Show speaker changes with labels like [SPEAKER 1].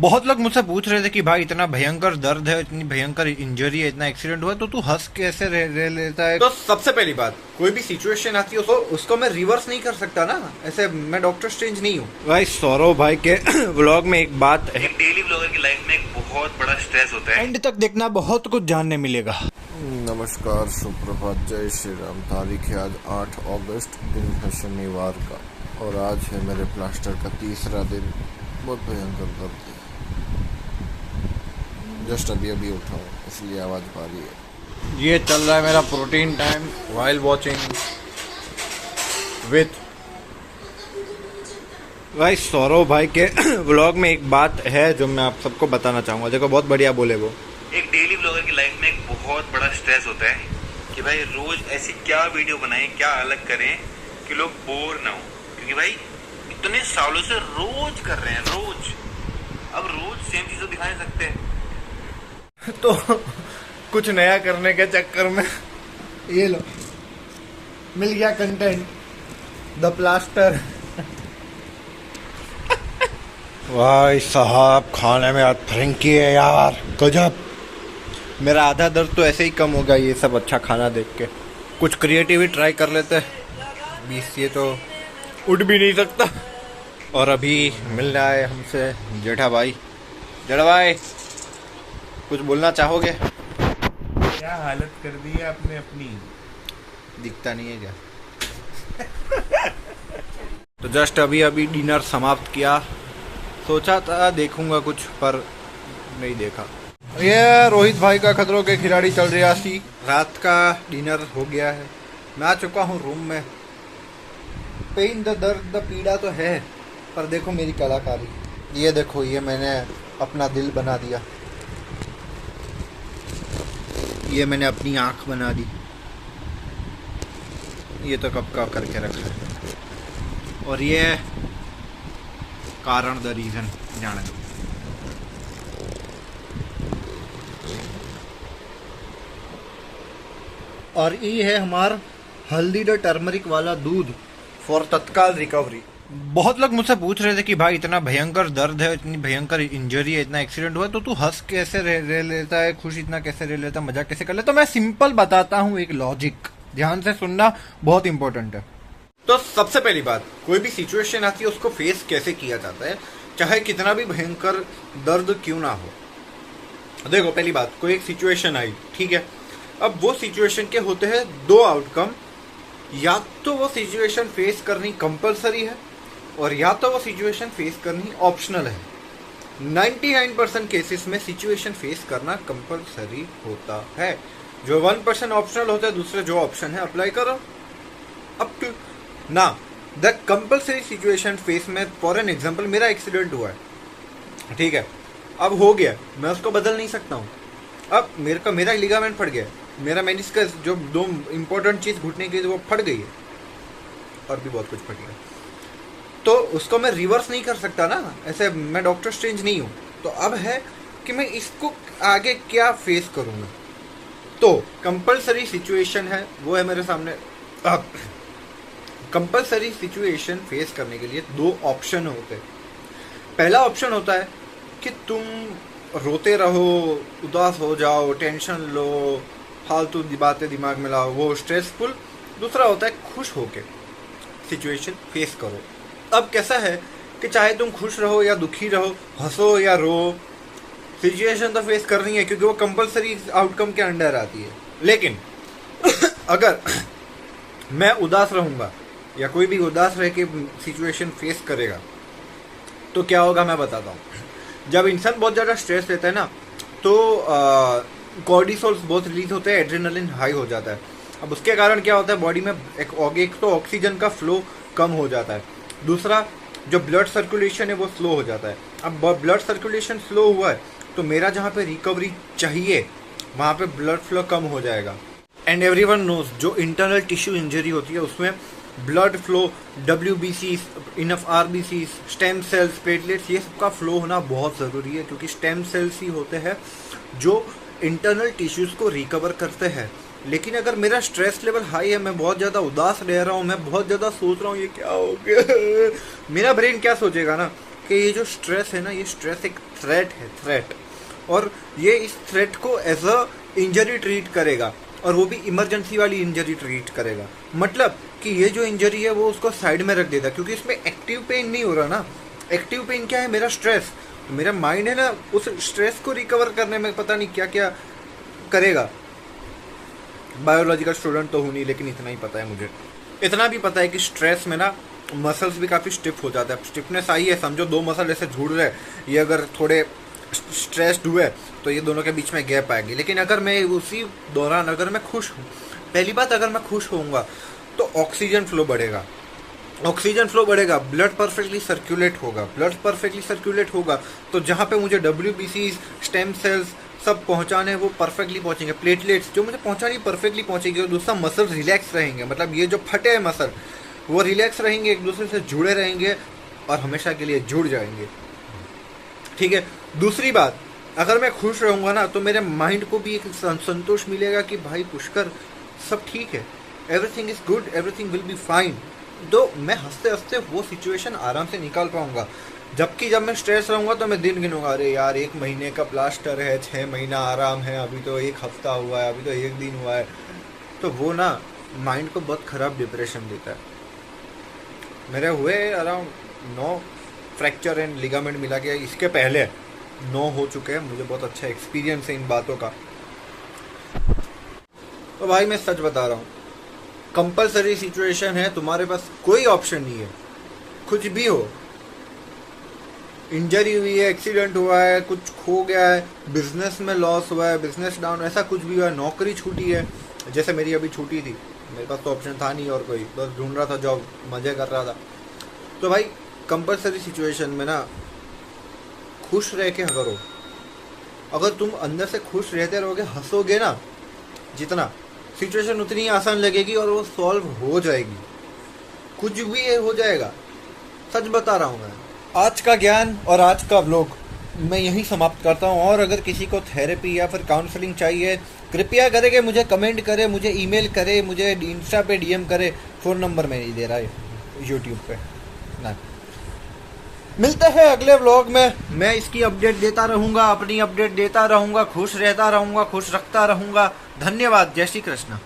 [SPEAKER 1] बहुत लोग मुझसे पूछ रहे थे कि भाई इतना भयंकर दर्द है, इतनी भयंकर इंजरी है, इतना एक्सीडेंट हुआ तो तू हंस कैसे रह लेता है। तो सबसे पहली बात, कोई भी सिचुएशन आती है उसको मैं रिवर्स नहीं कर सकता ना, ऐसे मैं डॉक्टर स्ट्रेंज नहीं हूँ। भाई सौरव भाई के व्लॉग में एक बात है,
[SPEAKER 2] एक डेली व्लॉगर की लाइफ में एक बहुत बड़ा स्ट्रेस होता है।
[SPEAKER 1] एंड तक देखना, बहुत कुछ जानने मिलेगा।
[SPEAKER 3] नमस्कार, सुप्रभात, जय श्री राम। तारीख है आज 8 अगस्त, दिन है शनिवार का, और आज है मेरे प्लास्टर का तीसरा दिन। बहुत भयंकर दर्द है। जस्ट अभी उठा हूँ, इसलिए आवाज़ भारी है।
[SPEAKER 1] ये चल रहा है मेरा protein time while watching with भाई सौरव भाई के व्लॉग में एक बात है जो मैं आप सबको बताना चाहूँगा। देखो बहुत बढ़िया बोले वो।
[SPEAKER 2] एक डेली व्लॉगर की लाइफ में एक बहुत बड़ा स्ट्रेस होता है कि भाई रोज ऐसी क्या वीडियो बनाएं, क्या अलग करें कि लोग बोर ना हो, क्योंकि भाई इतने सालों से रोज कर रहे हैं, रोज। अब रोज सेम चीज तो दिखा नहीं सकते।
[SPEAKER 1] तो कुछ नया करने के चक्कर में ये लो, मिल गया कंटेंट, द प्लास्टर। भाई साहब खाने में आज फ्रेंकी है यार, गजब। मेरा आधा दर्द तो ऐसे ही कम होगा ये सब अच्छा खाना देख के। कुछ क्रिएटिविटी ट्राई कर लेते हैं। 20 ये तो उठ भी नहीं सकता। और अभी मिल रहा है हमसे जेठा भाई। जेठा भाई कुछ बोलना चाहोगे?
[SPEAKER 4] क्या हालत कर दी है आपने अपनी।
[SPEAKER 1] दिखता नहीं है क्या? तो जस्ट अभी डिनर समाप्त किया। सोचा था देखूंगा कुछ, पर नहीं देखा। ये रोहित भाई का खतरों के खिलाड़ी चल रहा सी। रात का डिनर हो गया है, मैं आ चुका हूँ रूम में। पेन द दर्द द पीड़ा तो है, पर देखो मेरी कलाकारी। ये देखो, ये मैंने अपना दिल बना दिया, ये मैंने अपनी आँख बना दी। ये तो कब का करके रखा है। और ये कारण द रीजन जाने दो। और ये है हमारा हल्दी द टर्मरिक वाला दूध फॉर तत्काल रिकवरी। बहुत लोग मुझसे पूछ रहे थे कि भाई इतना भयंकर दर्द है, इतनी भयंकर इंजरी है, इतना एक्सीडेंट हुआ तो तू हंस कैसे रह लेता है, खुश इतना कैसे रह लेता है, मजाक कैसे कर लेता। तो मैं सिंपल बताता हूँ एक लॉजिक, ध्यान से सुनना, बहुत इंपॉर्टेंट है। तो सबसे पहली बात, कोई भी सिचुएशन आती है उसको फेस कैसे किया जाता है, चाहे कितना भी भयंकर दर्द क्यों ना हो। देखो पहली बात, कोई एक सिचुएशन आई, ठीक है। अब वो सिचुएशन के होते हैं दो आउटकम, या तो वो सिचुएशन फेस करनी कंपलसरी है और या तो वो सिचुएशन फेस करनी ऑप्शनल है। 99% केसेस में सिचुएशन फेस करना कंपलसरी होता है। जो 1% ऑप्शनल होता है, दूसरे जो ऑप्शन है अप्लाई करो। अप टू ना द कंपलसरी सिचुएशन फेस में, फॉर एन एग्जांपल मेरा एक्सीडेंट हुआ है, ठीक है, अब हो गया, मैं उसको बदल नहीं सकता हूँ। अब मेरा लिगामेंट फट गया, मेरा मेनिस्कस, जो दो इंपॉर्टेंट चीज घुटने की वो फट गई है, और भी बहुत कुछ फट गया, तो उसको मैं रिवर्स नहीं कर सकता ना, ऐसे मैं डॉक्टर स्ट्रेंज नहीं हूँ। तो अब है कि मैं इसको आगे क्या फेस करूँगा। तो कंपलसरी सिचुएशन है, वो है मेरे सामने। अब कंपलसरी सिचुएशन फेस करने के लिए दो ऑप्शन होते हैं। पहला ऑप्शन होता है कि तुम रोते रहो, उदास हो जाओ, टेंशन लो, फालतू बातें दिमाग में लाओ, वो स्ट्रेसफुल। दूसरा होता है खुश होके सिचुएशन फेस करो। अब कैसा है कि चाहे तुम खुश रहो या दुखी रहो, हंसो या रो, सिचुएशन तो फेस करनी है, क्योंकि वो कंपलसरी आउटकम के अंडर आती है। लेकिन अगर मैं उदास रहूंगा या कोई भी उदास रह के सिचुएशन फेस करेगा तो क्या होगा मैं बताता हूँ। जब इंसान बहुत ज़्यादा स्ट्रेस लेता है ना, तो कॉर्टिसोल्स बहुत रिलीज होते हैं, एड्रेनलिन हाई हो जाता है। अब उसके कारण क्या होता है, बॉडी में एक तो ऑक्सीजन का फ्लो कम हो जाता है, दूसरा जो ब्लड सर्कुलेशन है वो स्लो हो जाता है। अब ब्लड सर्कुलेशन स्लो हुआ है तो मेरा जहाँ पे रिकवरी चाहिए वहाँ पे ब्लड फ्लो कम हो जाएगा। एंड एवरीवन नोज, जो इंटरनल टिश्यू इंजरी होती है उसमें blood flow, WBC, enough RBC, stem cells, platelets, ये सबका फ्लो होना बहुत ज़रूरी है, क्योंकि स्टेम सेल्स ही होते हैं जो इंटरनल टिश्यूज़ को रिकवर करते हैं। लेकिन अगर मेरा स्ट्रेस लेवल हाई है, मैं बहुत ज़्यादा उदास रह रहा हूँ, मैं बहुत ज़्यादा सोच रहा हूँ ये क्या हो गया, मेरा ब्रेन क्या सोचेगा ना कि ये जो स्ट्रेस है ना, ये स्ट्रेस एक थ्रेट है, थ्रेट, और ये इस थ्रेट को एज अ इंजरी ट्रीट करेगा, और वो भी इमरजेंसी वाली इंजरी ट्रीट करेगा। मतलब कि ये जो इंजरी है वो उसको साइड में रख देता, क्योंकि इसमें एक्टिव पेन नहीं हो रहा ना। एक्टिव पेन क्या है? मेरा स्ट्रेस। तो मेरा माइंड है ना, उस स्ट्रेस को रिकवर करने में पता नहीं क्या क्या करेगा। बायोलॉजिकल स्टूडेंट तो हूँ नहीं, लेकिन इतना ही पता है मुझे। इतना भी पता है कि स्ट्रेस में ना मसल्स भी काफ़ी स्टिफ हो जाता है। स्टिफनेस आई है, समझो 2 मसल ऐसे जुड़ रहे, ये अगर थोड़े स्ट्रेस्ड हुए तो ये दोनों के बीच में गैप आएगी। लेकिन अगर मैं उसी दौरान अगर मैं खुश हूँ, पहली बात अगर मैं खुश होऊंगा तो ऑक्सीजन फ्लो बढ़ेगा। ऑक्सीजन फ्लो बढ़ेगा, ब्लड परफेक्टली सर्कुलेट होगा। ब्लड परफेक्टली सर्कुलेट होगा तो जहाँ पे मुझे WBCs, स्टेम सेल्स सब पहुँचाने वो परफेक्टली पहुँचेंगे। प्लेटलेट्स जो मुझे पहुँचानी परफेक्टली पहुँचेगी, और दूसरा मसल रिलैक्स रहेंगे। मतलब ये जो फटे हैं मसल वो रिलैक्स रहेंगे, एक दूसरे से जुड़े रहेंगे और हमेशा के लिए जुड़ जाएंगे। ठीक है। दूसरी बात, अगर मैं खुश रहूँगा ना तो मेरे माइंड को भी एक संतोष मिलेगा कि भाई पुष्कर सब ठीक है, everything is good, everything will be fine. तो मैं हंसते हंसते वो सिचुएशन आराम से निकाल पाऊंगा। जबकि जब मैं स्ट्रेस रहूँगा तो मैं दिन गिनूंगा, अरे यार 1 महीने का प्लास्टर है, 6 महीना आराम है, अभी तो 1 हफ्ता हुआ है, अभी तो 1 दिन हुआ है। तो वो ना माइंड को बहुत ख़राब डिप्रेशन देता है। मेरे हुए अराउंड 9 फ्रैक्चर एंड लिगामेंट मिला के, इसके पहले 9 हो चुके हैं। मुझे बहुत अच्छा एक्सपीरियंस है इन बातों का। तो भाई मैं सच बता रहा हूँ, कंपलसरी सिचुएशन है, तुम्हारे पास कोई ऑप्शन नहीं है। कुछ भी हो, इंजरी हुई है, एक्सीडेंट हुआ है, कुछ खो गया है, बिजनेस में लॉस हुआ है, बिजनेस डाउन, ऐसा कुछ भी हुआ है, नौकरी छूटी है, जैसे मेरी अभी छूटी थी, मेरे पास तो ऑप्शन था नहीं और कोई, बस ढूंढ रहा था जॉब, मजे कर रहा था। तो भाई कंपलसरी सिचुएशन में ना खुश रह के करो। अगर तुम अंदर से खुश रहते रहोगे, हंसोगे ना जितना, सिचुएशन उतनी ही आसान लगेगी और वो सॉल्व हो जाएगी। कुछ भी हो जाएगा, सच बता रहा हूँ मैं। आज का ज्ञान और आज का व्लॉग मैं यहीं समाप्त करता हूँ। और अगर किसी को थेरेपी या फिर काउंसलिंग चाहिए, कृपया करें कि मुझे कमेंट करे, मुझे ईमेल करे, मुझे इंस्टा पे DM करे। फ़ोन नंबर मैं नहीं दे रहा है यूट्यूब पे ना। मिलते हैं अगले व्लॉग में। मैं इसकी अपडेट देता रहूँगा, अपनी अपडेट देता रहूँगा, खुश रहता रहूँगा, खुश रखता रहूँगा। धन्यवाद। जय श्री कृष्ण।